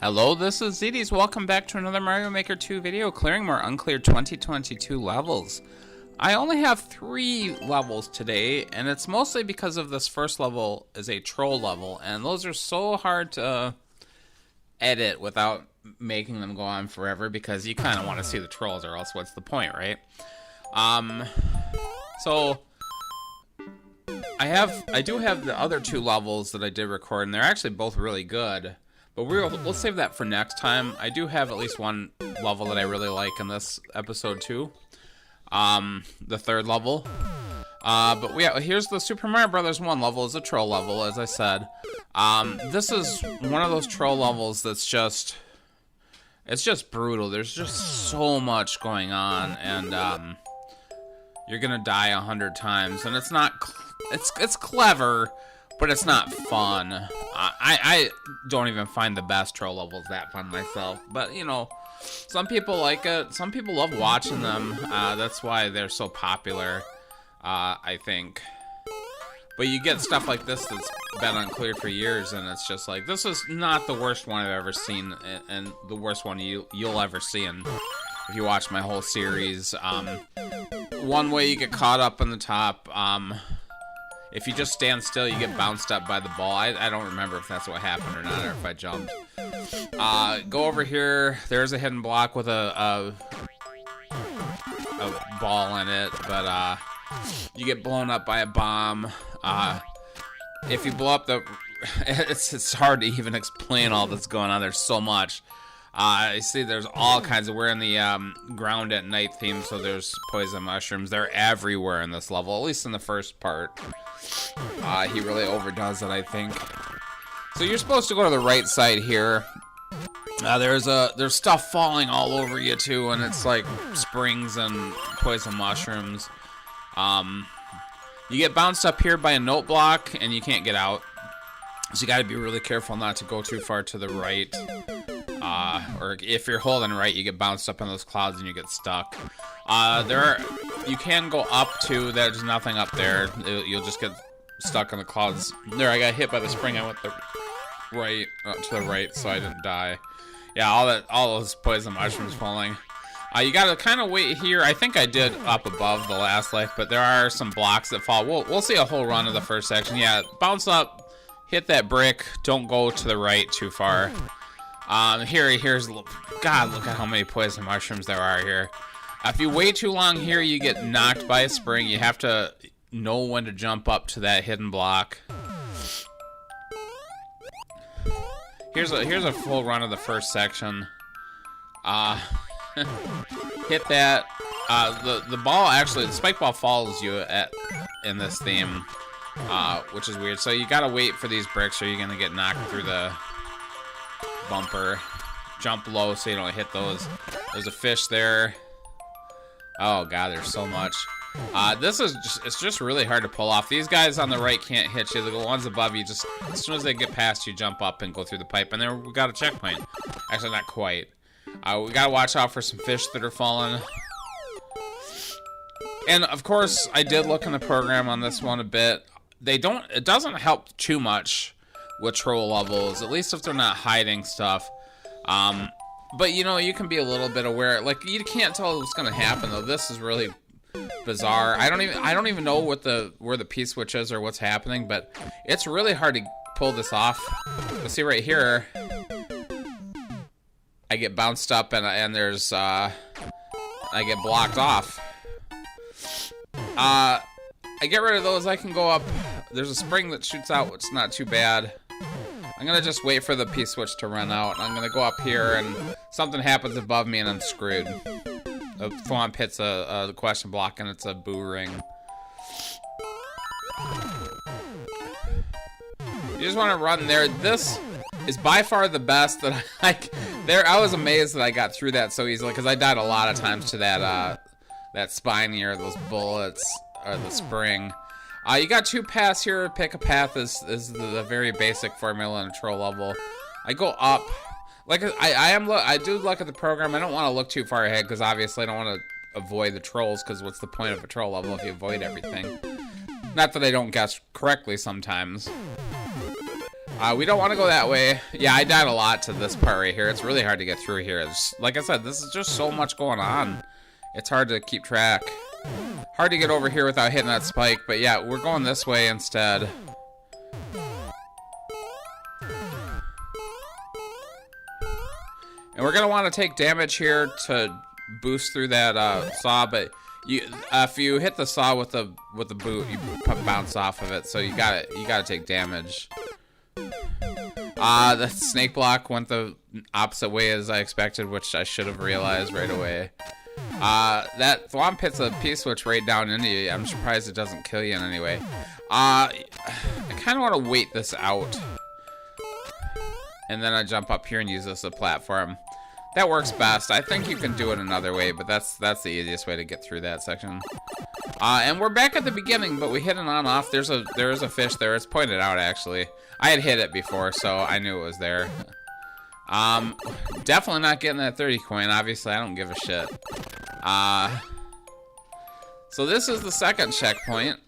Hello, this is Zedis. Welcome back to another Mario Maker 2 video, clearing more Uncleared 2022 levels. I only have 3 levels today, and it's mostly because of this first level is a troll level, and those are so hard to edit without making them go on forever, because you kind of want to see the trolls, or else what's the point, right? So I do have the other 2 levels that I did record, and they're actually both really good. But we'll save that for next time. I do have at least one level that I really like in this episode too. The 3rd level. But yeah, here's the Super Mario Brothers 1 level. Is a troll level, as I said. This is one of those troll levels that's just... It's just brutal. There's just so much going on, and you're gonna die 100 times. And it's not... It's clever, but it's not fun. I don't even find the best troll levels that fun myself. But, you know, some people like it. Some people love watching them. That's why they're so popular, I think. But you get stuff like this that's been uncleared for years, and it's just like, this is not the worst one I've ever seen, and the worst one you'll ever see if you watch my whole series. One way you get caught up in the top, if you just stand still, you get bounced up by the ball. I don't remember if that's what happened or not, or if I jumped. Go over here. There's a hidden block with a ball in it, but you get blown up by a bomb. If you blow up the... It's hard to even explain all that's going on. There's so much. You see, there's all kinds of... We're in the ground at night theme, so there's poison mushrooms. They're everywhere in this level, at least in the first part. He really overdoes it, I think. So you're supposed to go to the right side here. There's stuff falling all over you too, and it's like springs and poison mushrooms. You get bounced up here by a note block, and you can't get out. So you got to be really careful not to go too far to the right. Or if you're holding right, you get bounced up in those clouds and you get stuck. You can go up too. There's nothing up there. You'll just get stuck in the clouds. There, I got hit by the spring. I went to the right, so I didn't die. Yeah, all those poison mushrooms falling. You gotta kind of wait here. I think I did up above the last life, but there are some blocks that fall. We'll see a whole run of the first section. Yeah, bounce up, hit that brick. Don't go to the right too far. Here's God, look at how many poison mushrooms there are here. If you wait too long here, you get knocked by a spring. You have to know when to jump up to that hidden block. Here's a full run of the first section. Hit that. The ball actually, the spike ball follows you in this theme, which is weird. So you gotta wait for these bricks, or you're gonna get knocked through the bumper. Jump low so you don't hit those. There's a fish there. Oh god, there's so much. It's just really hard to pull off. These guys on the right can't hit you. The ones above you, just as soon as they get past you, jump up and go through the pipe. And there we got a checkpoint. Actually, not quite. We gotta watch out for some fish that are falling. And of course, I did look in the program on this one a bit. It doesn't help too much with troll levels, at least if they're not hiding stuff. But you know, you can be a little bit aware. Like, you can't tell what's gonna happen though. This is really bizarre. I don't even know where the P switch is or what's happening, but it's really hard to pull this off. But see right here, I get bounced up and there's I get blocked off. I get rid of those. I can go up. There's a spring that shoots out, which is not too bad. I'm gonna just wait for the P switch to run out. I'm gonna go up here, and something happens above me, and I'm screwed. The Thwomp hits the question block, and it's a boo ring. You just want to run there. This is by far the best that I was amazed that I got through that so easily, because I died a lot of times to that spine here, those bullets, or the spring. You got 2 paths here. Pick a path is the very basic formula in a troll level. I go up. Like, I do look at the program. I don't want to look too far ahead, because obviously I don't want to avoid the trolls, because what's the point of a troll level if you avoid everything? Not that I don't guess correctly sometimes. We don't want to go that way. Yeah, I died a lot to this part right here. It's really hard to get through here. Like I said, this is just so much going on. It's hard to keep track. Hard to get over here without hitting that spike, but yeah, we're going this way instead. And we're going to want to take damage here to boost through that saw, but if you hit the saw with the boot, you bounce off of it, so you gotta take damage. The snake block went the opposite way as I expected, which I should have realized right away. That Thwomp hits a P-switch right down into you. I'm surprised it doesn't kill you in any way. I kind of want to wait this out. And then I jump up here and use this as a platform. That works best. I think you can do it another way, but that's the easiest way to get through that section. And we're back at the beginning, but we hit an on-off. There is a fish there. It's pointed out, actually. I had hit it before, so I knew it was there. Definitely not getting that 30 coin. Obviously, I don't give a shit. So this is the second checkpoint.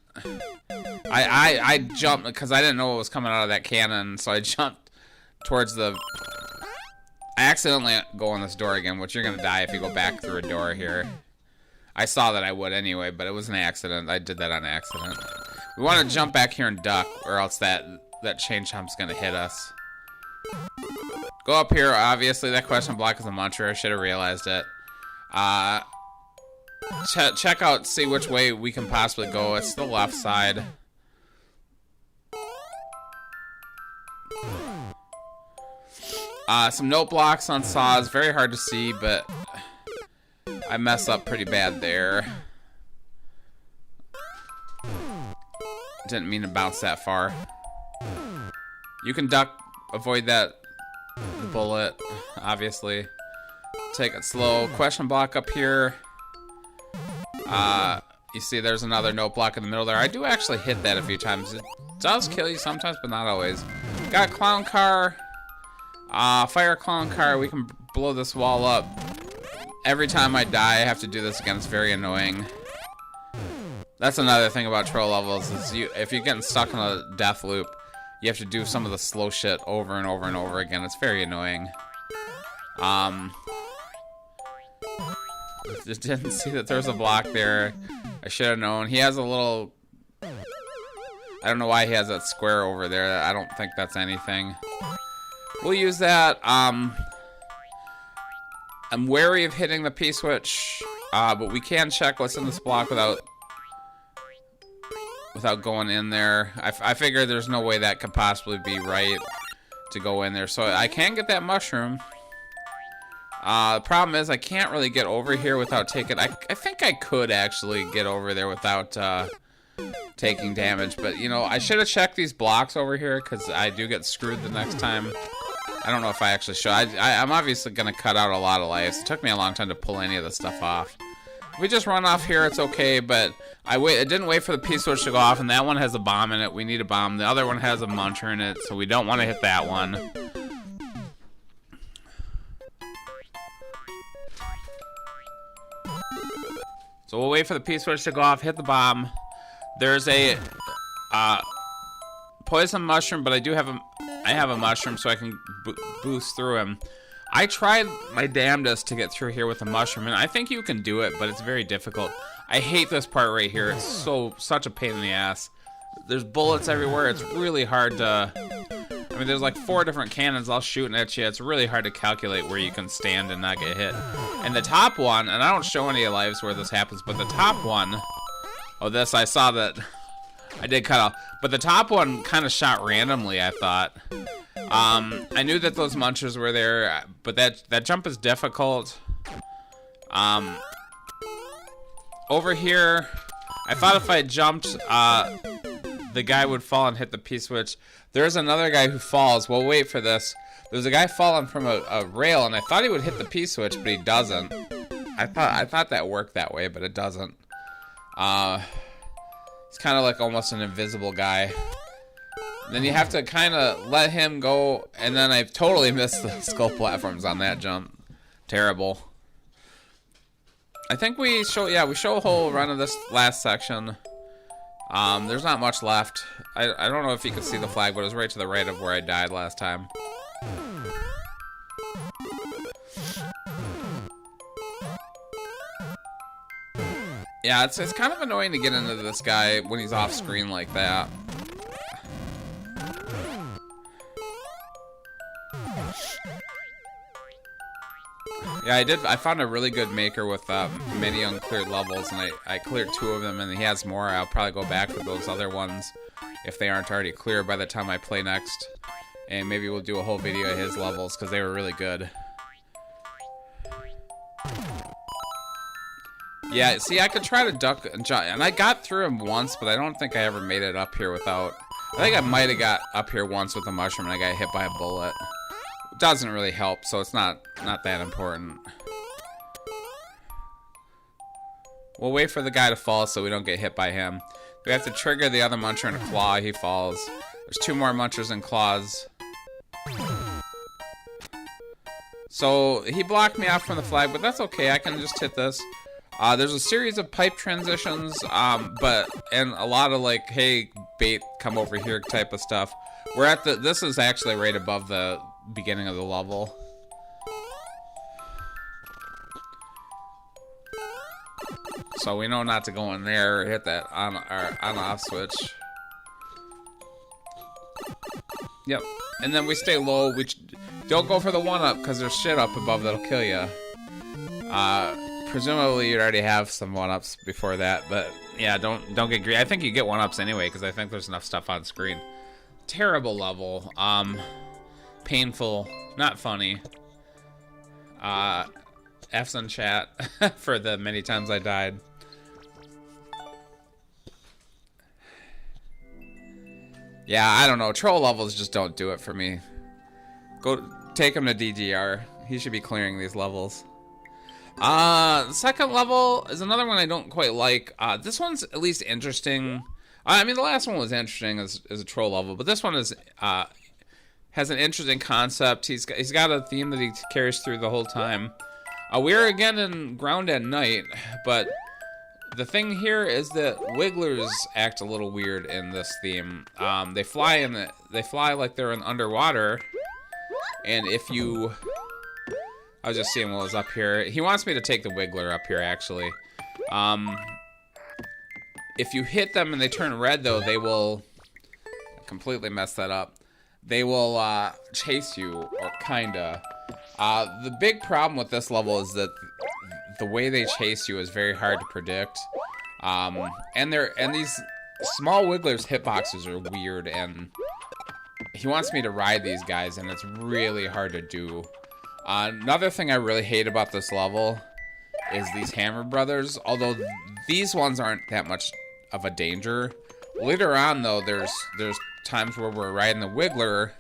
I jumped because I didn't know what was coming out of that cannon, so I jumped towards the... I accidentally go in this door again, which you're gonna die if you go back through a door here. I saw that I would anyway, but it was an accident. I did that on accident. We want to jump back here and duck, or else that chain jump's gonna hit us. Go up here. Obviously, that question block is a muncher. I should have realized it. Check out, see which way we can possibly go. It's the left side. Some note blocks on saws. Very hard to see, but I mess up pretty bad there. Didn't mean to bounce that far. You can duck, avoid that bullet, obviously. Take it slow. Question block up here. You see there's another note block in the middle there. I do actually hit that a few times. It does kill you sometimes, but not always. Got a clown car. Fire clown car. We can blow this wall up. Every time I die, I have to do this again. It's very annoying. That's another thing about troll levels is if you're getting stuck in a death loop, you have to do some of the slow shit over and over and over again. It's very annoying. Just didn't see that there's a block there. I should have known. He has a little... I don't know why he has that square over there. I don't think that's anything. We'll use that. I'm wary of hitting the P-switch, but we can check what's in this block without going in there. I figure there's no way that could possibly be right to go in there. So I can get that mushroom. The problem is I can't really get over here without taking... I think I could actually get over there without taking damage. But, you know, I should have checked these blocks over here because I do get screwed the next time. I don't know if I actually should. I'm obviously going to cut out a lot of lives. It took me a long time to pull any of this stuff off. If we just run off here, it's okay, but I didn't wait for the P-switch to go off, and that one has a bomb in it. We need a bomb. The other one has a muncher in it, so we don't want to hit that one. So we'll wait for the P-switch to go off, hit the bomb. There's a poison mushroom, but I have a mushroom, so I can boost through him. I tried my damnedest to get through here with a mushroom, and I think you can do it, but it's very difficult. I hate this part right here. It's such a pain in the ass. There's bullets everywhere. It's really hard to... I mean, there's like 4 different cannons all shooting at you. It's really hard to calculate where you can stand and not get hit. And the top one, and I don't show any lives where this happens, but the top one... Oh, this, I saw that... I did cut off. But the top one kind of shot randomly, I thought. I knew that those munchers were there, but that jump is difficult. Over here, I thought if I jumped, the guy would fall and hit the P-switch. There's another guy who falls. We'll wait for this. There's a guy falling from a rail, and I thought he would hit the P-switch, but he doesn't. I thought that worked that way, but it doesn't. He's kind of like almost an invisible guy. Then you have to kind of let him go, and then I totally missed the skull platforms on that jump. Terrible. I think we show a whole run of this last section. There's not much left. I don't know if you can see the flag, but it was right to the right of where I died last time. Yeah, it's kind of annoying to get into this guy when he's off screen like that. Yeah, I found a really good maker with many uncleared levels, and I cleared 2 of them, and he has more. I'll probably go back for those other ones if they aren't already clear by the time I play next. And maybe we'll do a whole video of his levels, because they were really good. Yeah, see, I could try to duck and jump, and I got through him once, but I don't think I ever made it up here without... I think I might have got up here once with a mushroom, and I got hit by a bullet. It doesn't really help, so it's not that important. We'll wait for the guy to fall so we don't get hit by him. We have to trigger the other muncher in a claw, he falls. There's 2 more munchers and claws. So, he blocked me off from the flag, but that's okay, I can just hit this. There's a series of pipe transitions, and a lot of like, hey, bait, come over here type of stuff. We're at this is actually right above the beginning of the level. So we know not to go in there or hit that on-off switch. Yep, and then we stay low. We don't go for the 1-up because there's shit up above that'll kill you. Presumably you'd already have some 1-ups before that, but yeah, don't get greedy. I think you get 1-ups anyway because I think there's enough stuff on screen. Terrible level. Painful, not funny. F's in chat for the many times I died. Yeah, I don't know. Troll levels just don't do it for me. Go take him to DGR. He should be clearing these levels. The second level is another one I don't quite like. This one's at least interesting. I mean, the last one was interesting as a troll level, but this one is has an interesting concept. He's got a theme that he carries through the whole time. We're again in Ground at Night, but the thing here is that wigglers act a little weird in this theme. They fly like they're underwater, and if you... I was just seeing what was up here. He wants me to take the wiggler up here, actually. If you hit them and they turn red, though, they will... I completely messed that up. They will chase you, or kinda. The big problem with this level is that the way they chase you is very hard to predict. And these small wigglers' hitboxes are weird, and he wants me to ride these guys, and it's really hard to do. Another thing I really hate about this level is these Hammer Brothers, although these ones aren't that much of a danger. Later on, though, there's times where we're riding the Wiggler,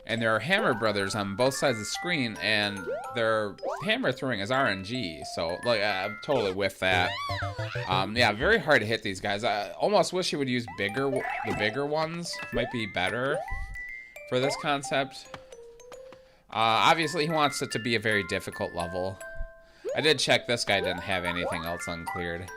and there are Hammer Brothers on both sides of the screen, and their hammer throwing is RNG, so, like, I'm totally with that. Yeah, very hard to hit these guys. I almost wish he would use the bigger ones. Might be better for this concept. Obviously, he wants it to be a very difficult level. I did check this guy didn't have anything else uncleared.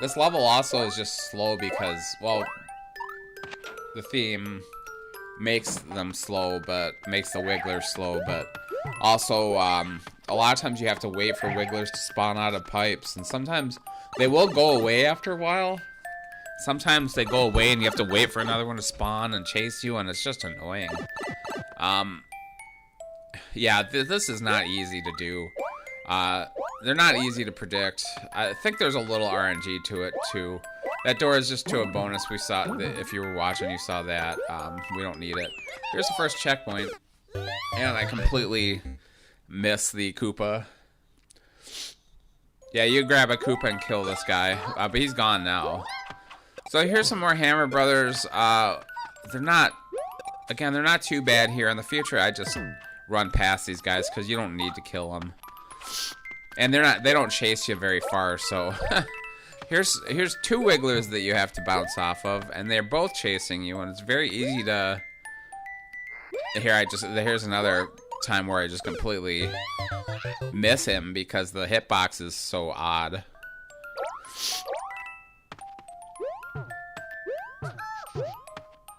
This level also is just slow because, well, the theme makes them slow, but makes the wigglers slow, but also, a lot of times you have to wait for wigglers to spawn out of pipes, and sometimes they will go away after a while. Sometimes they go away and you have to wait for another one to spawn and chase you, and it's just annoying. Yeah, this is not easy to do. They're not easy to predict. I think there's a little RNG to it, too. That door is just to a bonus. We saw, if you were watching, you saw that. We don't need it. Here's the first checkpoint. And I completely missed the Koopa. Yeah, you grab a Koopa and kill this guy. But he's gone now. So here's some more Hammer Brothers. They're not too bad here. In the future, I just run past these guys because you don't need to kill them. And they don't chase you very far, so here's two wigglers that you have to bounce off of, and they're both chasing you, and it's very easy to... Here's another time where I just completely miss him because the hitbox is so odd.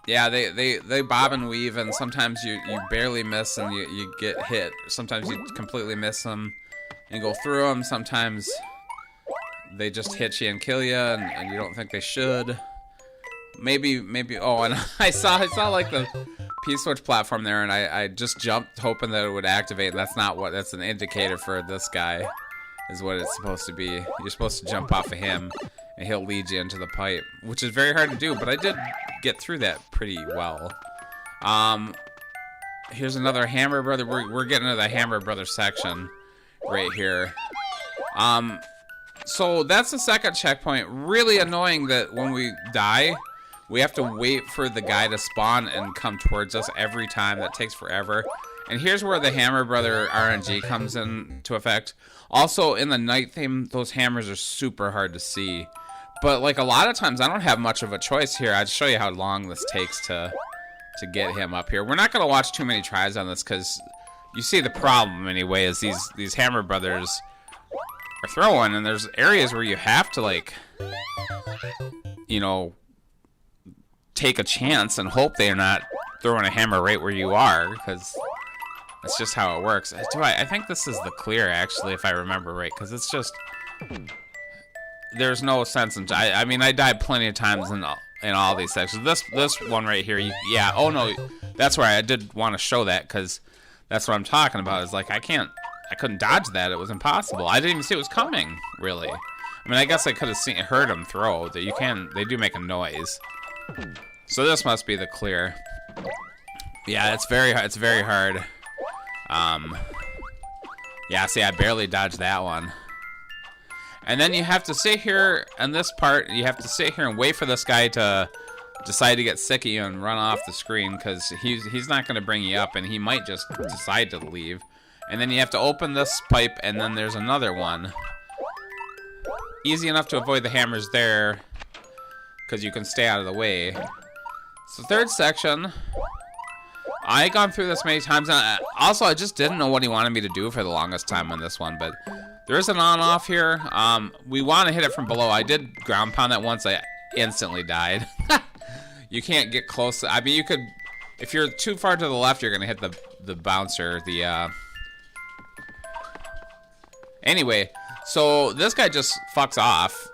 Yeah, they bob and weave, and sometimes you barely miss and you get hit. Sometimes you completely miss them and go through them. Sometimes they just hit you and kill you, and you don't think they should. Maybe. Oh, and I saw like the P-switch platform there, and I just jumped hoping that it would activate. That's not what. That's an indicator for this guy, is what it's supposed to be. You're supposed to jump off of him, and he'll lead you into the pipe, which is very hard to do. But I did get through that pretty well. Here's another Hammer Brother. We're getting into the Hammer Brother section right here. So that's the second checkpoint. Really annoying that when we die, we have to wait for the guy to spawn and come towards us every time. That takes forever. And here's where the Hammer Brother RNG comes into effect. Also, in the night theme, those hammers are super hard to see. But like a lot of times, I don't have much of a choice here. I'll show you how long this takes to get him up here. We're not going to watch too many tries on this because you see the problem anyway. Is these Hammer Brothers are throwing, and there's areas where you have to, like, you know, take a chance and hope they're not throwing a hammer right where you are, because that's just how it works. I think this is the clear, actually, if I remember right, because it's just, there's no sense in, I mean, I died plenty of times in all these sections. This one right here, yeah, oh no, that's why I did want to show that, because that's what I'm talking about, is like, I couldn't dodge that. It was impossible. I didn't even see it was coming, really. I mean, I guess I could have heard them throw. They do make a noise. So this must be the clear. Yeah, it's very hard. Yeah, see, I barely dodged that one. And then you have to sit here, and this part, you have to sit here and wait for this guy to decide to get sick of you and run off the screen, because he's not going to bring you up, and he might just decide to leave. And then you have to open this pipe, and then there's another one. Easy enough to avoid the hammers there, because you can stay out of the way. So third section. I gone through this many times. And also, I just didn't know what he wanted me to do for the longest time on this one. But there is an on-off here. We want to hit it from below. I did ground pound that once. I instantly died. You can't get close. I mean, you could... If you're too far to the left, you're going to hit the bouncer. Anyway, so this guy just fucks off.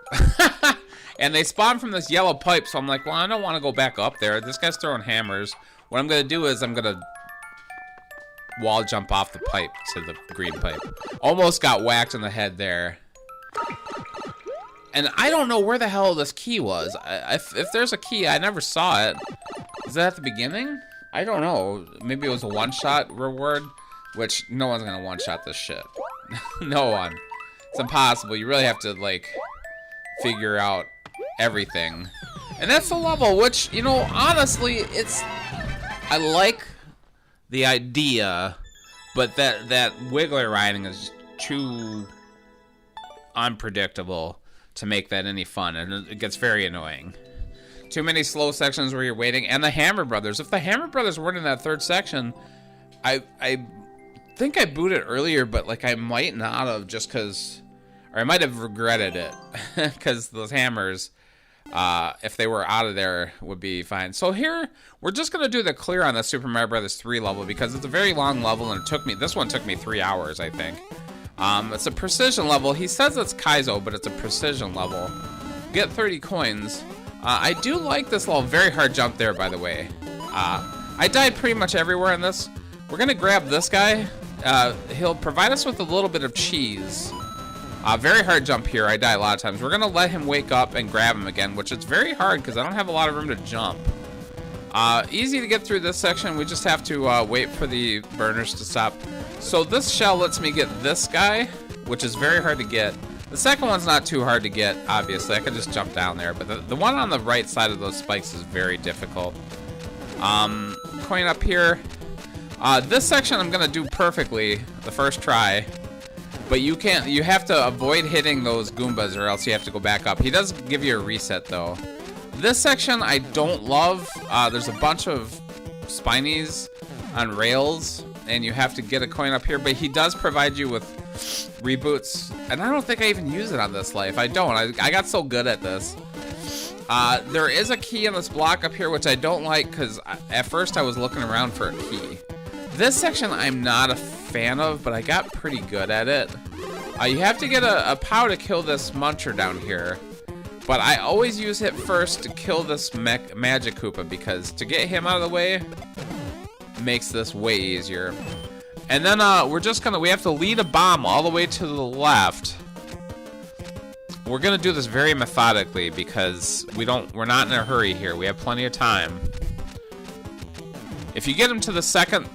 And they spawn from this yellow pipe, so I'm like, well, I don't want to go back up there. This guy's throwing hammers. What I'm going to do is I'm going to wall jump off the pipe to the green pipe. Almost got whacked in the head there. And I don't know where the hell this key was. If there's a key, I never saw it. Is that at the beginning? I don't know. Maybe it was a one-shot reward, which no one's going to one-shot this shit. No one. It's impossible. You really have to, like, figure out everything. And that's the level, which, you know, honestly, I like the idea, but that wiggler riding is too unpredictable to make that any fun, and it gets very annoying. Too many slow sections where you're waiting, and the Hammer Brothers. If the Hammer Brothers weren't in that third section, I think I booted earlier, but like I might not have, just because, or I might have regretted it, because those hammers, if they were out of there, would be fine. So here, we're just going to do the clear on the Super Mario Bros. 3 level, because it's a very long level, and this one took me 3 hours, I think. It's a precision level. He says it's Kaizo, but it's a precision level. Get 30 coins. I do like this level. Very hard jump there, by the way. I died pretty much everywhere in this. We're going to grab this guy. He'll provide us with a little bit of cheese. Very hard jump here. I die a lot of times. We're going to let him wake up and grab him again, which is very hard because I don't have a lot of room to jump. Easy to get through this section. We just have to wait for the burners to stop. So this shell lets me get this guy, which is very hard to get. The second one's not too hard to get, obviously. I could just jump down there. But the one on the right side of those spikes is very difficult. Coin up here. This section I'm going to do perfectly the first try. But you have to avoid hitting those Goombas or else you have to go back up. He does give you a reset though. This section I don't love. There's a bunch of spinies on rails and you have to get a coin up here, but he does provide you with reboots, and I don't think I even use it on this life. I don't. I got so good at this. There is a key in this block up here, which I don't like, because at first I was looking around for a key. This section I'm not a fan of, but I got pretty good at it. You have to get a POW to kill this muncher down here, but I always use it first to kill this Magic Koopa, because to get him out of the way makes this way easier. And then we have to lead a bomb all the way to the left. We're gonna do this very methodically because we're not in a hurry here. We have plenty of time. If you get him to the second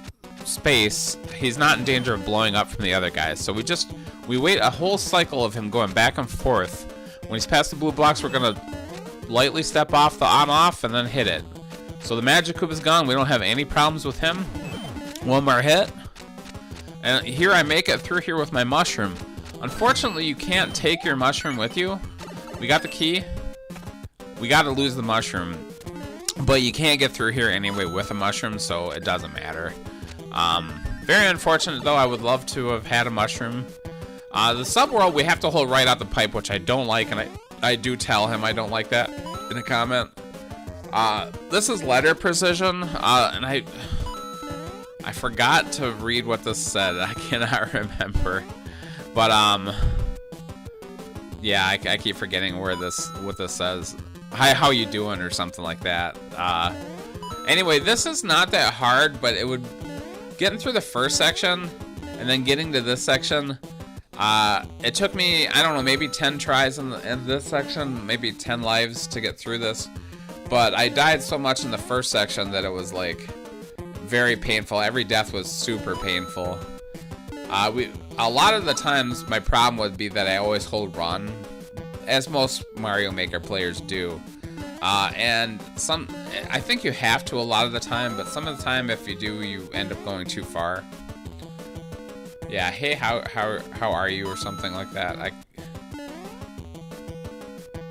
space, he's not in danger of blowing up from the other guys. So we wait a whole cycle of him going back and forth. When he's past the blue blocks, we're gonna lightly step off the on-off and then hit it. So the Magic Koopa's gone. We don't have any problems with him. One more hit. And here I make it through here with my mushroom. Unfortunately, you can't take your mushroom with you. We got the key. We got to lose the mushroom. But you can't get through here anyway with a mushroom, so it doesn't matter. Very unfortunate, though. I would love to have had a mushroom. The subworld, we have to hold right out the pipe, which I don't like, and I do tell him I don't like that in a comment. This is letter precision, and I forgot to read what this said. I cannot remember. But, yeah, I keep forgetting what this says. Hi, how you doing, or something like that. Anyway, this is not that hard, but it would... Getting through the first section, and then getting to this section, it took me, I don't know, maybe 10 tries in this section, maybe 10 lives to get through this. But I died so much in the first section that it was, like, very painful. Every death was super painful. A lot of the times, my problem would be that I always hold run, as most Mario Maker players do. And I think you have to a lot of the time, but some of the time, if you do, you end up going too far. Yeah, hey, how are you, or something like that.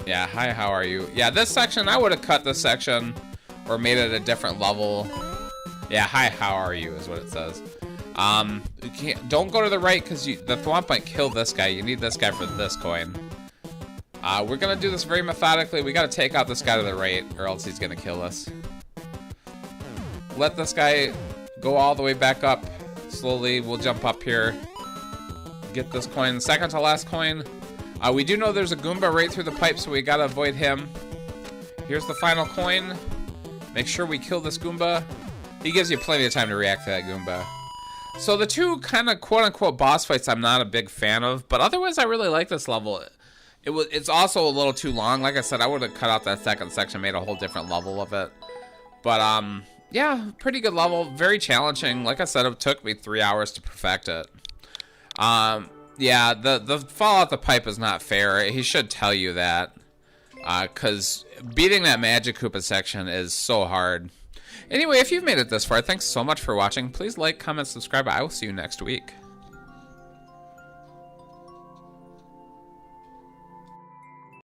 Yeah, hi, how are you? Yeah, this section, I would have cut this section, or made it a different level. Yeah, hi, how are you, is what it says. Don't go to the right, because the thwomp might kill this guy. You need this guy for this coin. We're gonna do this very methodically. We gotta take out this guy to the right, or else he's gonna kill us. Let this guy go all the way back up. Slowly, we'll jump up here. Get this coin, second to last coin. We do know there's a Goomba right through the pipe, so we gotta avoid him. Here's the final coin. Make sure we kill this Goomba. He gives you plenty of time to react to that Goomba. So the two kind of quote-unquote boss fights I'm not a big fan of, but otherwise I really like this level. It's also a little too long. Like I said, I would have cut out that second section, made a whole different level of it. But yeah, pretty good level, very challenging. Like I said, it took me 3 hours to perfect it. Yeah, the fall out the pipe is not fair. He should tell you that, because beating that Magic Koopa section is so hard. Anyway, if you've made it this far, thanks so much for watching. Please like, comment, subscribe. I will see you next week.